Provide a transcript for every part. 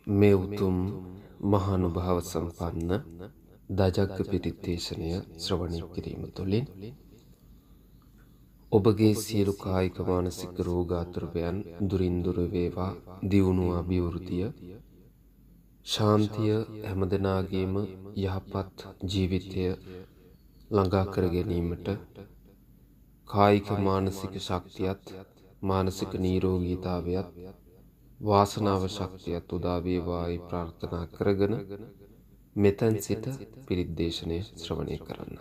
මේ උතුම් මහානුභාව සම්පන්න දජග්ග පිරිත් දේශනය ශ්‍රවණය කිරීම තුළින් ඔබගේ සියලු කායික මානසික රෝගාතුරයන් දුරින් දුර වේවා, දියුණුව අභිවෘද්ධිය ශාන්තිය හැමදෙනාගේම යහපත් ජීවිතය ළඟා කර ගැනීමට කායික මානසික ශක්තියත් මානසික නිරෝගීතාවයත් වාසනාව ශක්තියත් උදා වේවායි ප්‍රාර්ථනා කරගෙන මෙතෙන් සිට පිරිත් දේශනය ශ්‍රවණය කරන්න.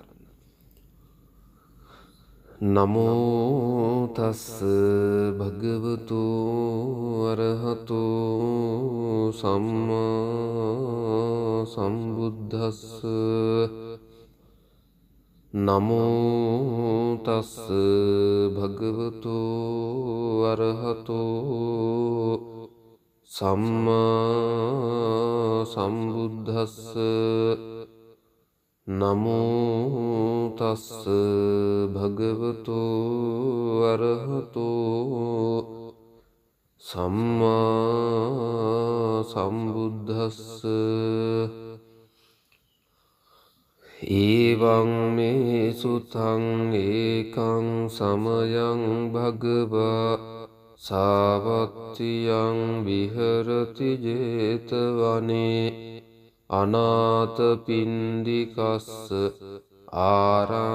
නමෝ තස් භගවතු අරහතු සම්මා සම්බුද්දස්ස. නමෝ තස් භගවතු අරහතු සම්මා සම්බුද්දස්ස. නමෝ තස් භගවතු අරහතු සම්මා සම්බුද්දස්ස. එවං මේ සුතං ඒකං සමයං භගවා සාවත්තියං විහරති ජේතවනේ අනාථපිණ්ඩිකස්ස ආරාමේ.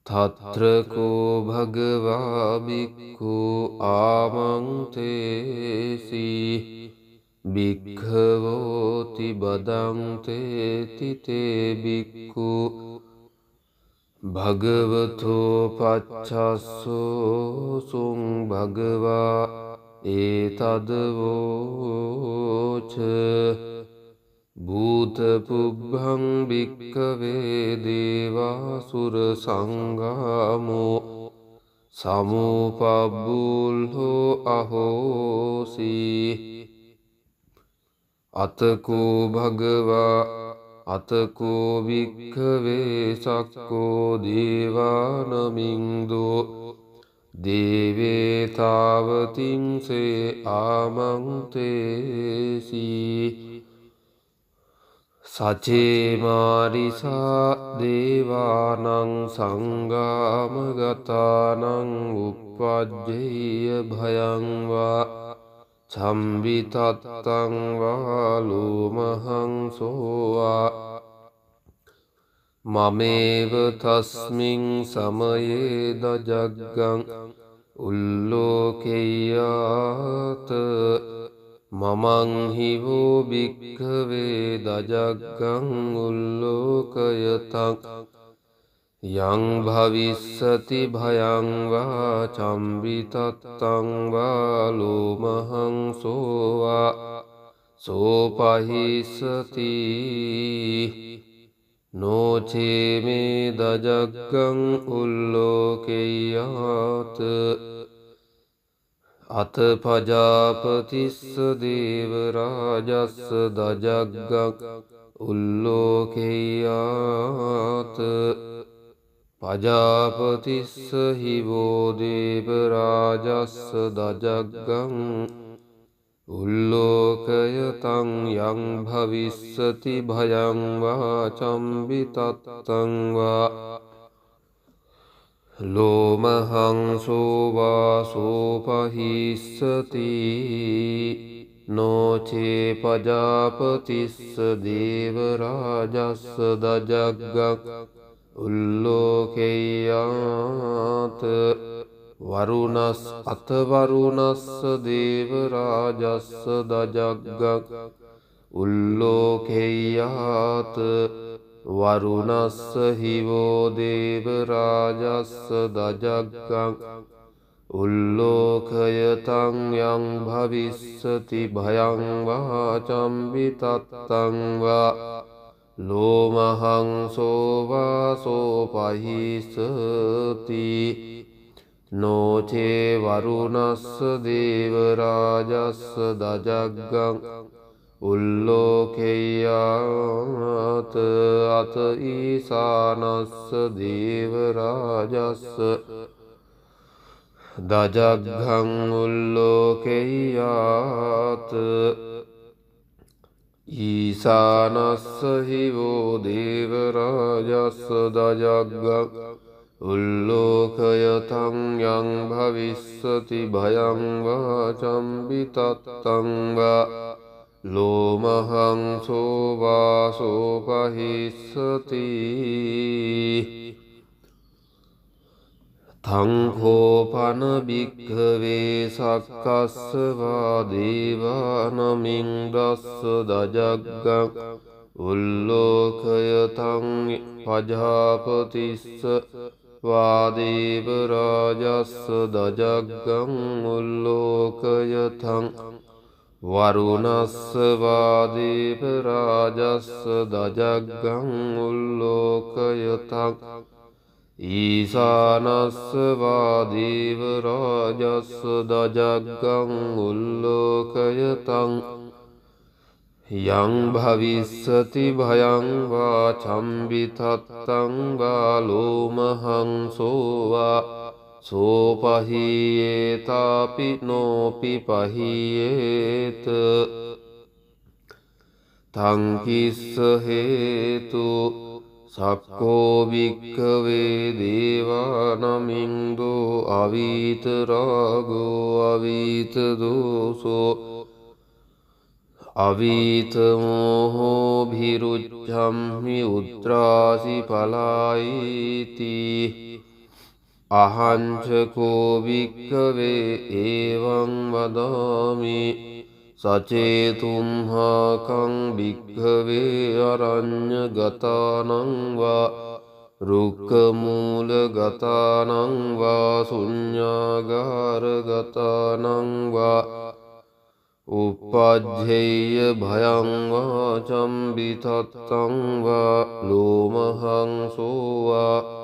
තත්‍රකෝ භගවා බික්ඛු ආමන්තේසි භික්ඛවෝති බදන්තේති තේ බික්ඛු භගවතෝ පච්චස්සෝ සුං භගවා ඒතදවෝච. භූත පුබ්බං භික්ඛවේ දේවාසුර සංගාමෝ සමුපබ්බුල්හෝ අහෝසි. අතකෝ භගවා අතකෝ භික්ඛවේ සක්කෝ දේවානමින්දෝ දේවේ තාවතින්සේ ආමන්තේසි. සචේ මාරිසා දේවානං සංගාමගතානං උප්පජ්ජේය භයං වා චම්බිතත්තං වා ලෝමහං සෝවා. මමේව තස්මින් සමයේ දජග්ගං උල්ලෝකෙය්‍යාත. මමං හිවෝ භික්ඛවේ දජග්ගං උල්ලෝකයතං යං භවිස්සති භයං වා චම්බිතත්තං වා ලෝමහං සෝවා සෝපහිස්සති. නොචේ මේ දජග්ගං උල්ලෝකෙය්‍යාත. අත පජාපතිස්ස දේව රාජස්ස දජග්ගං උල්ලෝකෙය්‍යාත. පජාපතිස්ස හිවෝ දේව රාජස්ස දජග්ගං උල්ලෝකයතං යං භවිස්සති භයං වා චම්බිතත්තං වා ලෝමහං සෝවා සෝපහිස්සති. නොචේ පජාපතිස්ස දේව රාජස්ස දජග්ගං උල්ලෝකෙය්‍යාත. වරුණස් අතවරුණස්ස දේව රාජස්ස දජග්ගං උල්ලෝකෙය්‍යාත. වරුණස්ස හිවෝ දේව රාජස්ස දජග්ගං උල්ලෝකයතං යං භවිස්සති භයං වා චම්බිතත්තං වා ලෝමහං සෝවා සෝපහිස්සති. නොචේ වරුණස්ස දේව රාජස්ස දජග්ගං උල්ලෝකෙය්‍යාත. අත ඊසානස්ස දේව රාජස්ස දජග්ගං උල්ලෝකෙය්‍යාත. ලෝකෙයාත ඊසානස්ස හිවෝ දේවරාජස්ස දජග්ගං උල්ලෝකයතං යං භවිස්සති භයං වාචම්බිතත්තං වා ලෝමහං සෝවාසෝ පහිස්සති තංඛෝපන භික්ඛවේ සක්කස්ස වා දේවානමින් දස්ස දජග්ගං උල්ලෝකයතං පජාපතිස්ස වා දේවරාජස්ස දජග්ගං උල්ලෝකයතං වරුණස්ස වා දේවරාජස්ස දජග්ගං උල්ලෝකයතං ඊසානස්ස වා දේවරාජස්ස දජග්ගං උල්ලෝකයතං යං භවිස්සති භයං වා චම්බිතත්තං වා ලෝමහං සෝවා සෝපහීයේතාපි නෝපි පහීයේත තං කිස්ස හේතු සක්කෝ භික්ඛවේ දේවානමින්දෝ අවීත රාගෝ අවීත දෝසෝ අවීත මෝහෝ භිරුච්ඡම්මි උත්‍රාසි පලායිති අහංචකෝ භික්ඛවේ ඒවං වදාමි සචේතුම්හාකං භික්ඛවේ අරඤ්ඤගතානං වා රුක්ඛමූලගතානං වා ශුඤ්ඤාගාරගතානං වා uppajjheය භයං වා චම්බිතත්තං වා ලෝමහං සෝවා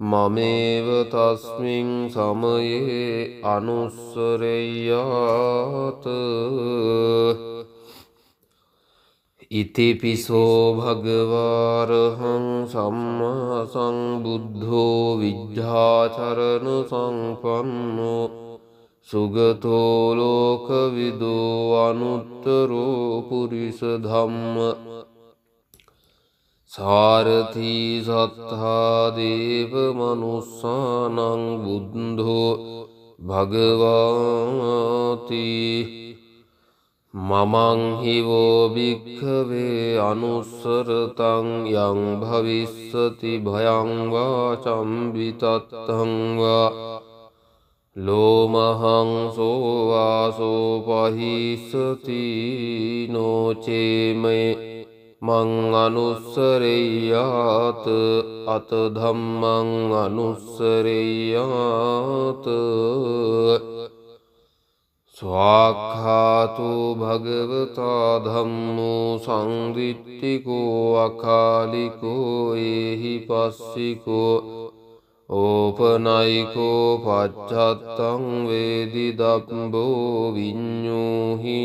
මමේව තස්මින් සමයේ අනුස්සරෙය්‍යාත ඉතිපිසෝ භගවාරහං සම්මා සම්බුද්ධෝ විද්ධාචරණ සංපන්නෝ සුගතෝ ලෝකවිදෝ අනුත්තරෝ පුරිස ධම්ම සාරථී සත්තා දේව මනුස්සානං බුද්ධෝ භගවාති මමං හිවෝ භික්ඛවේ අනුස්සරතං යං භවිස්සති භයං වා චම්බිතත්තං වා ලෝමහං සෝවාසෝ පහිස්සති නොචේමේ මං අනුස්සරෙය්‍යාත අත ධම්මං අනුස්සරෙය්‍යාත ස්වාක්ඛාතු භගවතා ධම්මෝ සංදිට්ඨිකෝ අකාලිකෝ ඒහි පස්සිකෝ ඕපනයිකෝ පච්චත්තං වේදි දබ්බෝ විඤ්ඤූහිති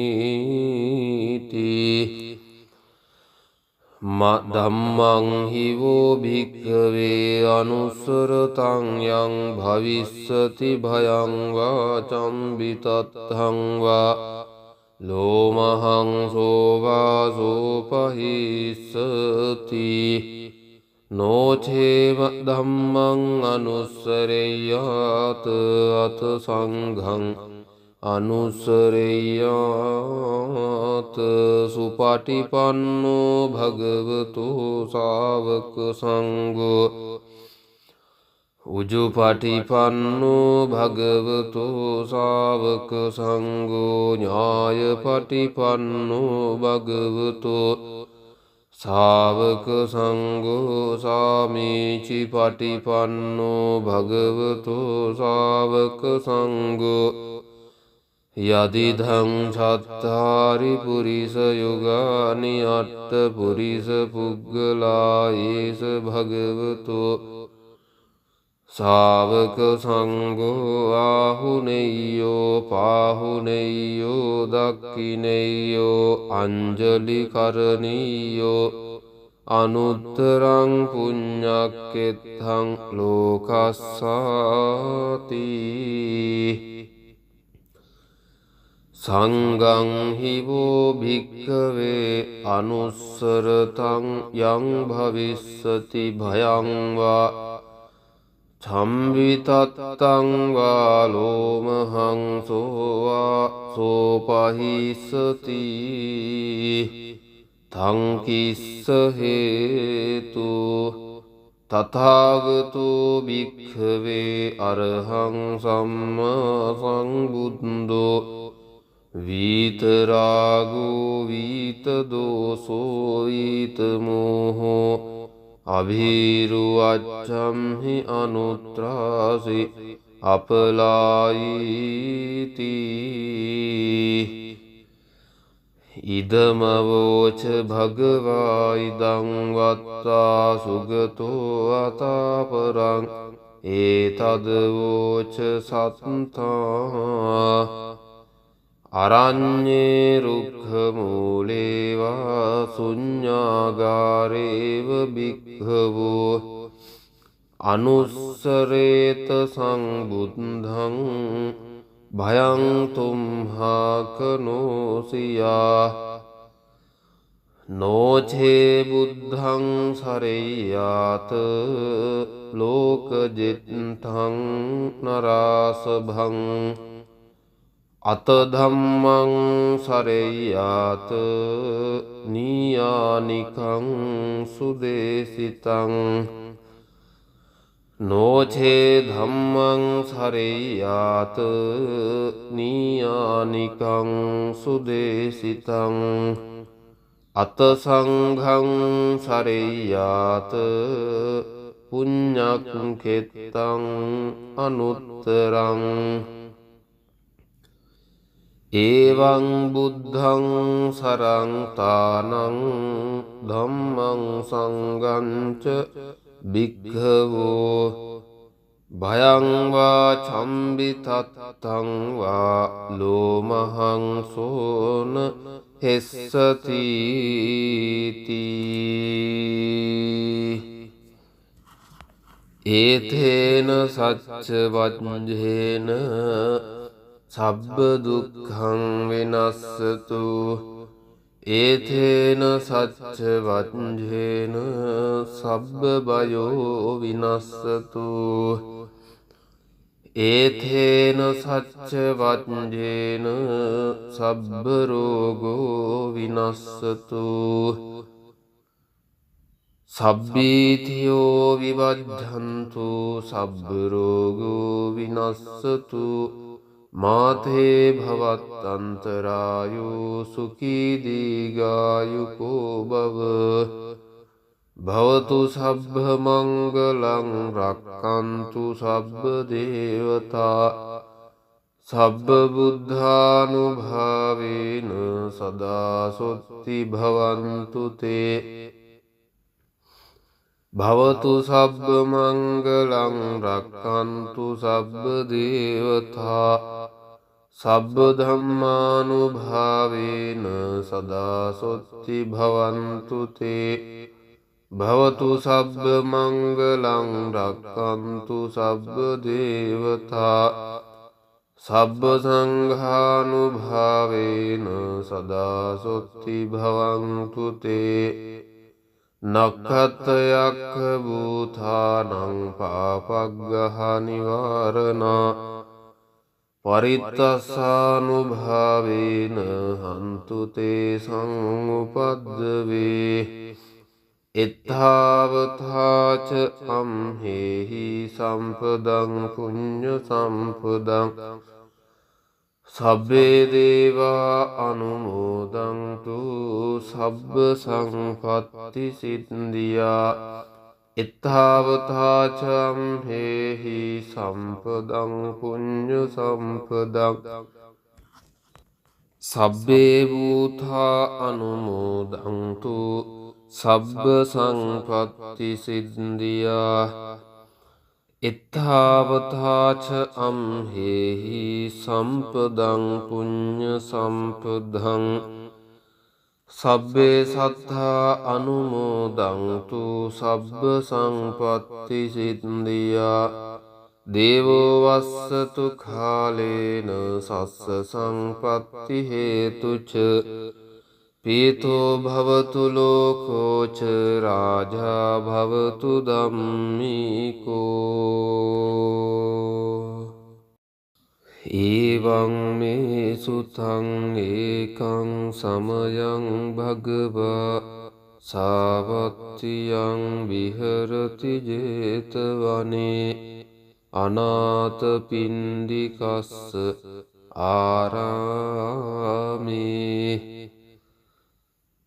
ධම්මං හිවෝ භික්ඛවේ අනුස්සරතං යං භවිස්සති භයං වා චම්බිතත්තං වා ලෝමහං සෝවාසෝ පහිස්සති නොචේව ධම්මං අනුස්සරෙය්‍යාත අත සංඝං අනුස්සරෙය්‍යාත සුපටිපන්නෝ භගවතු ශාවක සංඝෝ උජුපටිපන්නෝ භගවතු ශාවක සංඝෝ ඥායපටිපන්නෝ භගවතු ශාවක සංඝෝ සාමීචි පටිපන්නෝ භගවතු ශාවක සංඝෝ යදිදං සත්තාරි පුරිස යුගානි අට්ඨ පුරිස පුග්ගලා ඒස භගවතු ශාවක සංඝෝ ආහුනේයෝ පාහුනේයෝ දක්ඛිනේයෝ අංජලි කරණීයෝ අනුත්තරං පුඤ්ඤක්ඛෙත්තං ලෝකස්සාති සංඝං හිවෝ භික්ඛවේ අනුස්සරතං යං භවිස්සති භයං වා චම්විතත්තං වා ලෝමහං සෝවා සෝපහිස්සති තං කිස්ස හේතු තථාගතෝ භික්ඛවේ අරහං සම්මා සම්බුද්ධෝ විතරාගෝ විතදෝසෝ විතමෝහෝ අභීරුවච්ඡම්හි අනුත්‍රාසි අපලායිති ඉදමවෝච භගවා ඉදං වත්තා සුගතෝ අතාපරං ඒතදවෝච සත්තා අරඤ්ඤේ රුක්ඛමූලේවා ශුඤ්ඤාගාරේව භික්ඛවෝ අනුස්සරේත සංබුද්ධං භයං තුම්හාකනෝසියා නෝචේ බුද්ධං සරෙය්‍යාත ලෝකජිත්තං නරාසභං අත ධම්මං සරෙය්‍යාත නීයානිකං සුදේසිතං නෝචේ ධම්මං සරෙය්‍යාත නීයානිකං සුදේසිතං අත සංඝං සරෙය්‍යාත පුඤ්ඤක්ඛෙත්තං අනුත්තරං එවං බුද්ධං සරං තානං ධම්මං සංඝං ච භික්ඛවෝ භයං වා චම්බිතත්තං වා ලෝමහං සෝන හෙස්සති ඒතේන සච්ච වජ්ජේන සබ්බ දුක්ඛං විනස්සතු ඒතේන සච්ච වජ්ජේන සබ්බ බයෝ විනස්සතු ඒතේන සච්ච වජ්ජේන සබ්බ රෝගෝ විනස්සතු සබ්බීතියෝ විවජ්ජන්තු සබ්බ රෝගෝ විනස්සතු මාතේ භවත්තන්තරායෝ සුඛී දීඝායුකෝ භව භවතු සබ්බ මංගලං රක්ඛන්තු සබ්බ දේවතා සබ්බ බුද්ධානුභාවේන සදා සොත්ති භවන්තු තේ භවතු සබ්බ මංගලං රක්ඛන්තු සබ්බ දේවතා සබ්බ ධම්මානුභාවේන සදා සොත්ති භවන්තු තේ භවතු සබ්බ මංගලං රක්ඛන්තු සබ්බ දේවතා සබ්බ සංඝානුභාවේන සදා සොත්ති භවන්තු තේ නක්ඛතයක්ඛ භූතානං පාපග්ගහ නිවාරණා පරිත්තස්සානුභාවේන හන්තු තේ සංඋපද්දවේ එත්තාවතාච අම්හෙහි සම්පදං පුඤ්ඤ සම්පදං සබ්බේ දේවා අනුමෝදන්තු සබ්බ සංපත්ති සිද්ධියා එත්තාවතාච අම්හෙහි සම්පදං පුඤ්ඤ සම්පදං සබ්බේ භූතා අනුමෝදන්තු සබ්බ සංපත්ති සිද්ධියා එත්තාවතාච අම්හෙහි සම්පදං පුඤ්ඤ සම්පදං සබ්බේ සත්තා අනුමෝදන්තු සබ්බ සංපත්ති සිද්ධියා දේවෝ වස්සතු කාලේන සස්ස සංපත්ති හේතුච පීතෝ භවතු ලෝකෝච රාජා භවතු ධම්මිකෝ ඒවං මේ සුතං ඒකං සමයං භගවා සාවත්තියං විහරති ජේතවනේ අනාථපිණ්ඩිකස්ස ආරාමේ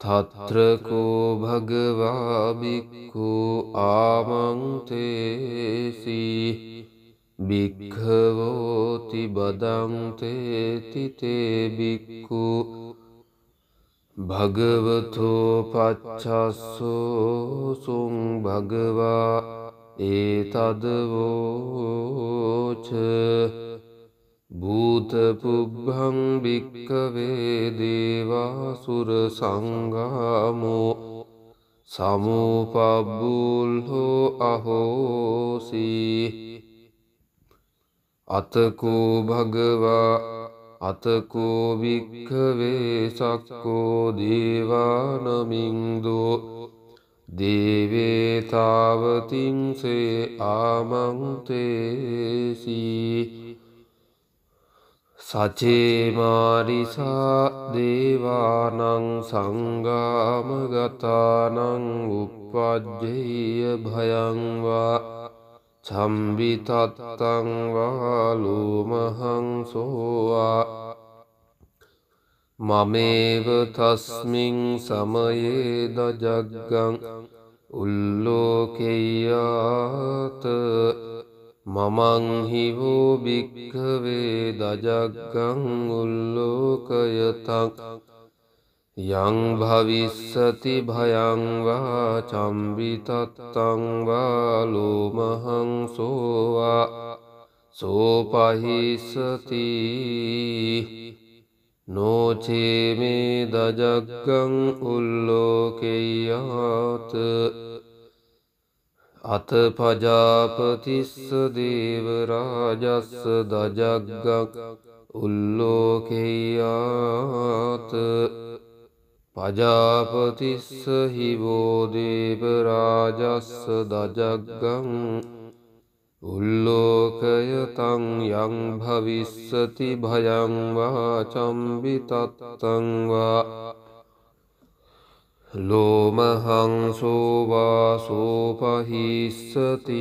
තත්‍රකෝ භගවා බික්ඛු ආමන්තේසි භික්ඛවෝති බදන්තේති තේ බික්ඛු භගවතෝ පච්චස්සෝ සුං භගවා ඒතදවෝච භූත පුබ්බං භික්ඛවේ දේවාසුර සංගාමෝ සමුපබ්බුල්හෝ අහෝසි අතකෝ භගවා අතකෝ භික්ඛවේ සක්කෝ දේවානමින්දෝ දේවේ තාවතින්සේ ආමන්තේසි සචේමාරිසා දේවානං සංගාමගතානං උප්පජ්ජේය භයං වා චම්බිතත්තං වා ලෝමහං සෝවා මමේව තස්මින් සමයේ දජග්ගං උල්ලෝකෙය්‍යාත මමං හිවෝ භික්ඛවේ දජග්ගං උල්ලෝකයතං යං භවිස්සති භයං වා චම්බිතත්තං වා ලෝමහං සෝවා සෝපහිස්සති නොචේ මේ දජග්ගං උල්ලෝකෙය්‍යාත අත පජාපතිස්ස දේවරාජස්ස දජග්ගං උල්ලෝකෙය්‍යාත පජාපතිස්ස හිවෝ දේවරාජස්ස දජග්ගං උල්ලෝකයතං යං භවිස්සති භයං වා චම්බිතත්තං වා ලෝමහං සෝවා සෝපහිස්සති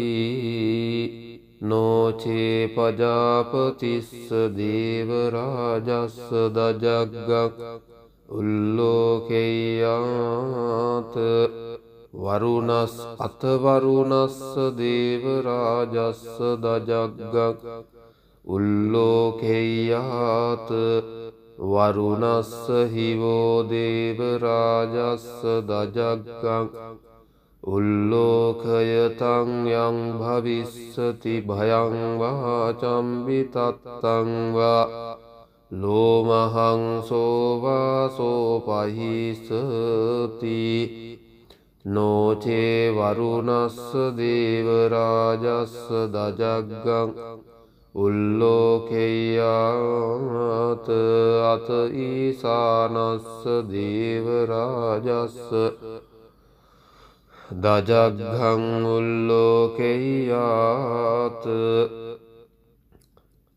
නොචේ පජාපතිස්ස දේවරාජස්ස දජග්ගං උල්ලෝකෙය්‍යාත වරුණස් අතවරුණස්ස දේවරාජස්ස දජග්ගං උල්ලෝකෙය්‍යාත වරුණස්ස හිවෝ දේවරාජස්ස දජග්ගං උල්ලෝකයතං යං භවිස්සති භයං වා චම්බිතත්තං වා ලෝමහං සෝවා සෝපහිස්සති නොචේ වරුණස්ස දේවරාජස්ස දජග්ගං උල්ලෝකෙය්‍යාත අත ඊසානස්ස දේවරාජස්ස දජග්ගං උල්ලෝකෙය්‍යාත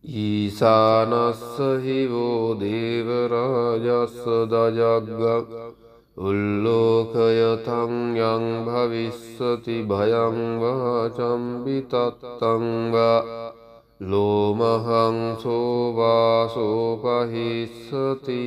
ඊසානස්ස හිවෝ දේවරාජස්ස දජග්ගං උල්ලෝකයතං යං භවිස්සති භයං වා චම්බිතත්තං වා ලෝමහං සෝවා සෝපහිස්සති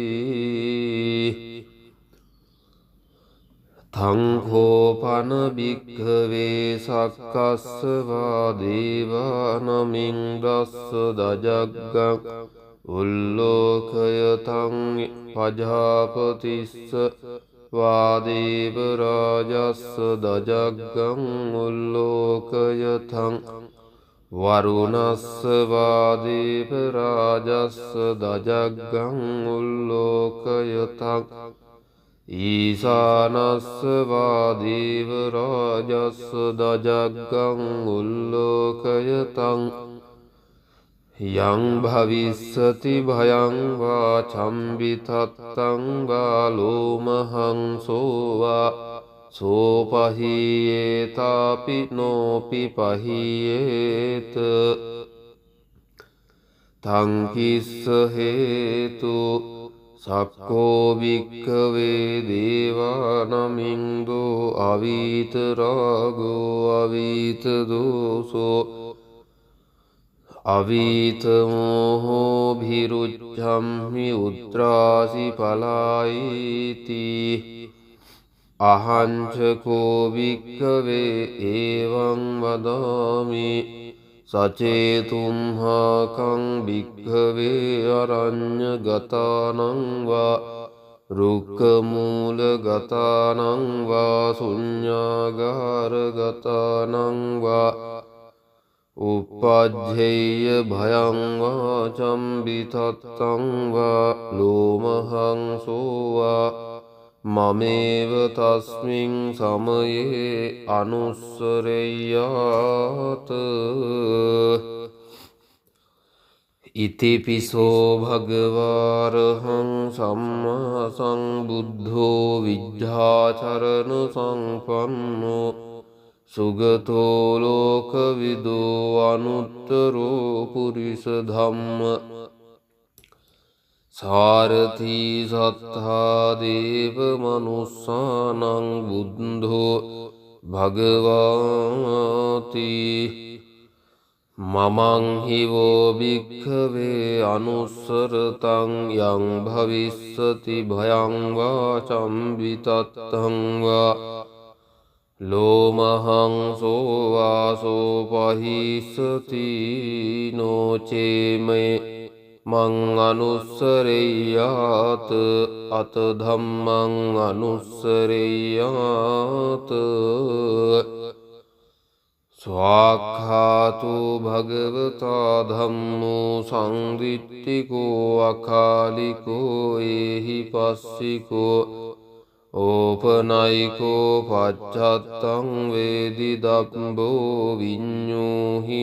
තංඛෝපන භික්ඛවේ සක්කස්සවා දේවානමින් දස්ස දජග්ගං උල්ලෝකයතං පජාපතිස්ස වාදේවරාජස්ස දජග්ගං උල්ලෝකයතං වරුණස්ස වාදේවරාජස්ස දජග්ගං උල්ලෝකයතං ඊසානස්ස වාදේවරාජස්ස දජග්ගං උල්ලෝකයතං යං භවිස්සති භයං වා චම්බිතත්තං වා ලෝමහං සෝවා සෝපහියේතාපි නෝපි පහියේත තංකිස්ස හේතු සක්කෝ භික්ඛවේ දේවානමින්දෝ අවීත රාගෝ අවීත දෝසෝ අවීත මෝහෝ භිරුච්ඡම්මි උත්‍රාසි පලායිති අහංචකෝ භික්ඛවේ එවං වදාමි සචේතුම්හාකං භික්ඛවේ අරඤ්ඤගතානං වා රුක්ඛමූලගතානං වා ශුඤ්ඤාගාරගතානං වා uppajjheya bhayang va cambitattang va lomahang sova mameva tasmin samaye anussareyata itipiso bhagavārahang samma sambuddho vidyācarana sampanno සුගතෝ ලෝකවිදෝ අනුත්තරෝ පුරිස ධම්ම සාරථී සත්තා දේව මනුස්සානං බුද්ධෝ භගවාති මමං හිවෝ භික්ඛවේ අනුස්සරතං යං භවිස්සති භයං වා චම්බිතත්තං වා ලෝමහං සෝවාසෝ පහිස්සති නෝචේමේ මං අනුස්සරෙය්‍යාත අත ධම්මං අනුස්සරෙය්‍යාත ස්වාක්ඛාතු භගවතා ධම්මෝ සංදිට්ඨිකෝ අකාලිකෝ ඒහි පස්සිකෝ ඕපනයිකෝ පච්චත්තං වේදි දබ්බෝ විඤ්ඤෝහීති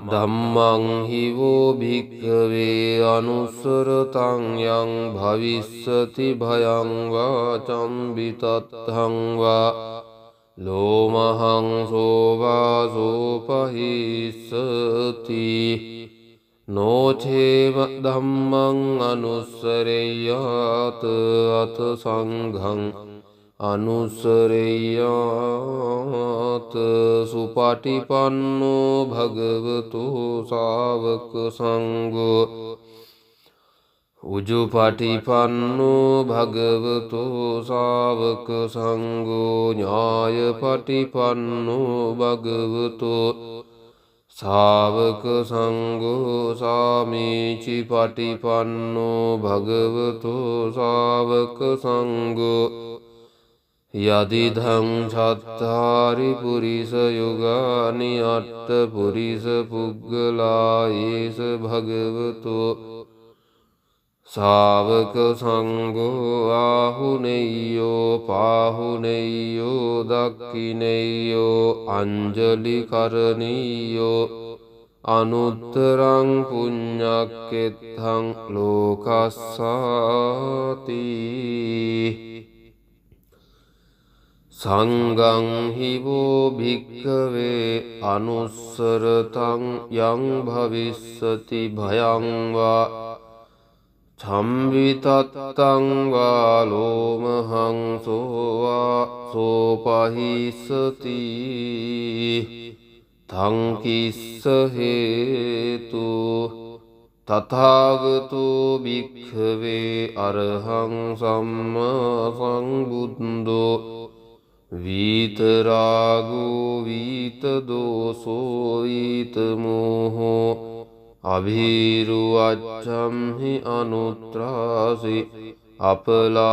ධම්මං හිවෝ භික්ඛවේ අනුස්සරතං යං භවිස්සති භයං වා චම්බිතත්තං වා ලෝමහං සෝවාසෝ පහිස්සති නොචේව ධම්මං අනුස්සරෙය්‍යාත අත සංඝං අනුස්සරෙය්‍යාත සුපටිපන්නෝ භගවතු ශාවක සංඝෝ උජුපටිපන්නෝ භගවතු ශාවක සංඝෝ ඥායපටිපන්නෝ භගවතු ශාවක සංඝෝ සාමීචි පටිපන්නෝ භගවතු ශාවක සංඝෝ යදිදං චත්තාරි පුරිස යුගානි අට්ඨ පුරිස පුග්ගලා ඒස භගවතු ශාවක සංඝෝ ආහුනේයෝ පාහුනේයෝ දක්ඛිනේයෝ අංජලි කරණීයෝ අනුත්තරං පුඤ්ඤක්ඛෙත්තං ලෝකස්සාති සංඝං හිවෝ භික්ඛවේ අනුස්සරතං යං භවිස්සති භයං වා චම්බිතත්තං වා ලෝමහං සෝවා සෝපහිස්සති තංකිස්ස හේතු තථාගතෝ භික්ඛවේ අරහං සම්මා සම්බුද්ධෝ විතරාගෝ විතදෝසෝ විතමෝහෝ අභීරුවච්ඡම්හි අනුත්‍රාසි අපලායිති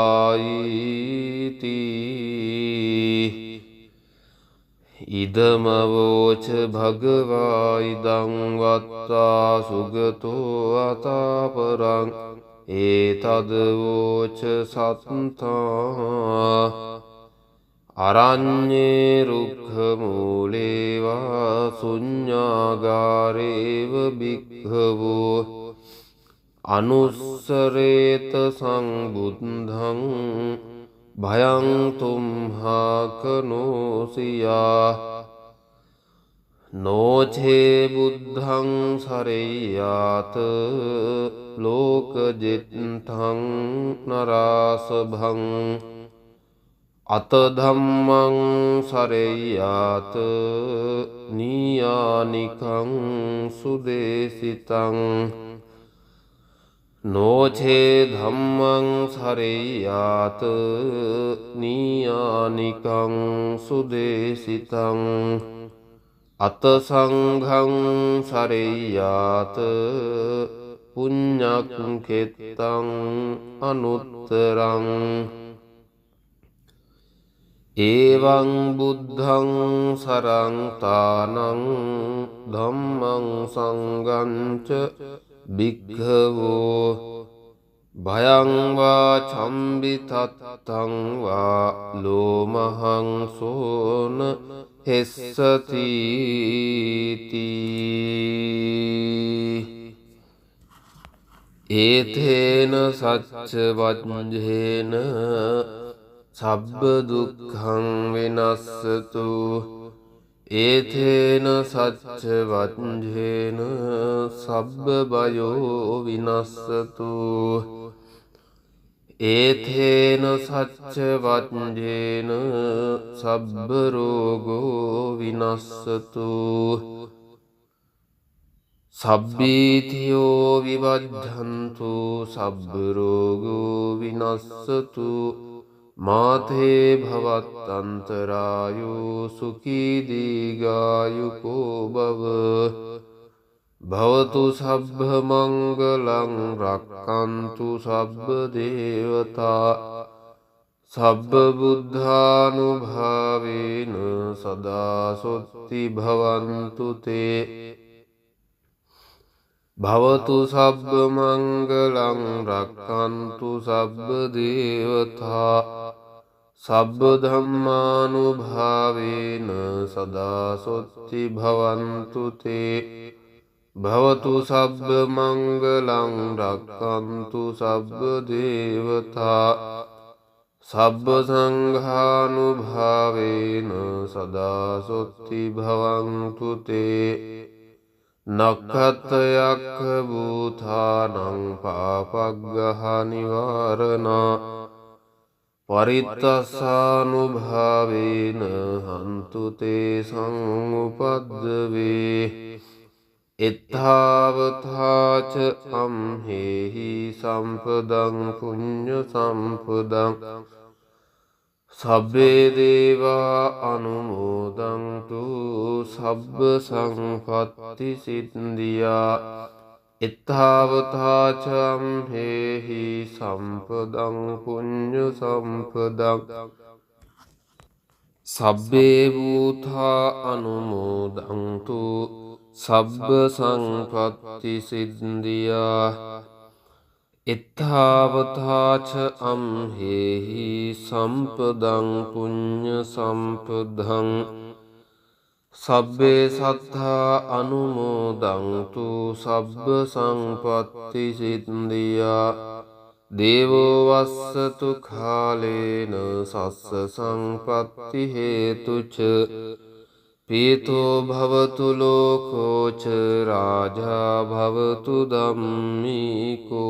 ඉදමවෝච භගවා ඉදං වත්තා සුගතෝ අතාපරං ඒතදවෝච සත්තා අරඤ්ඤේ රුක්ඛ මූලේ වා ශුඤ්ඤාගාරේව භික්ඛවෝ අනුස්සරේත සංබුද්ධං භයං තුම්හාකනෝසියා නෝචේ බුද්ධං සරෙය්‍යාත ලෝකජිත්තං නරාසභං අත ධම්මං සරෙය්‍යාත නීයානිකං සුදේසිතං නෝචේ ධම්මං සරෙය්‍යාත නීයානිකං සුදේසිතං අත සංඝං සරෙය්‍යාත පුඤ්ඤක්ඛෙත්තං අනුත්තරං එවං බුද්ධං සරං තානං ධම්මං සංඝං ච භික්ඛවෝ භයං වා චම්බිතත්තං වා ලෝමහං සෝන හෙස්සති ඒතේන සච්ච වජ්ජේන සබ්බ දුක්ඛං විනස්සතු ඒතේන සච්ච වජ්ජේන සබ්බ බයෝ විනස්සතු ඒතේන සච්ච වජ්ජේන සබ්බ රෝගෝ විනස්සතු සබ්බීතියෝ විවජ්ජන්තු සබ්බ රෝගෝ විනස්සතු මාතේ භවත්තන්තරායෝ සුඛී දීඝායුකෝ භව භවතු සබ්බ මංගලං රක්ඛන්තු සබ්බ දේවතා සබ්බ බුද්ධානුභාවේන සදා සොත්ති භවන්තු තේ භවතු සබ්බ මංගලං රක්ඛන්තු සබ්බ දේවතා සබ්බ ධම්මානුභාවේන සදා සොත්ති භවන්තු තේ භවතු සබ්බ මංගලං රක්ඛන්තු සබ්බ දේවතා සබ්බ සංඝානුභාවේන සදා සොත්ති භවන්තු තේ නක්ඛතයක්ඛ භූතානං පාපග්ගහ නිවාරණා පරිත්තස්සානුභාවේන හන්තු තේ සංඋපද්දවේ එත්තාවතාච අම්හෙහි සම්පදං පුඤ්ඤ සම්පදං සබ්බේ දේවා අනුමෝදන්තු සබ්බ සංපත්ති සිද්ධියා එත්තාවතාච අම්හෙහි සම්පදං පුඤ්ඤ සම්පදං සබ්බේ භූතා අනුමෝදන්තු සබ්බ සංපත්ති සිද්ධියා එත්තාවතාච අම්හෙහි සම්පදං පුඤ්ඤ සම්පදං සබ්බේ සත්තා අනුමෝදන්තු සබ්බ සංපත්ති සිද්ධියා දේවෝ වස්සතු කාලේන සස්ස සංපත්ති හේතුච පීතෝ භවතු ලෝකෝච රාජා භවතු ධම්මිකෝ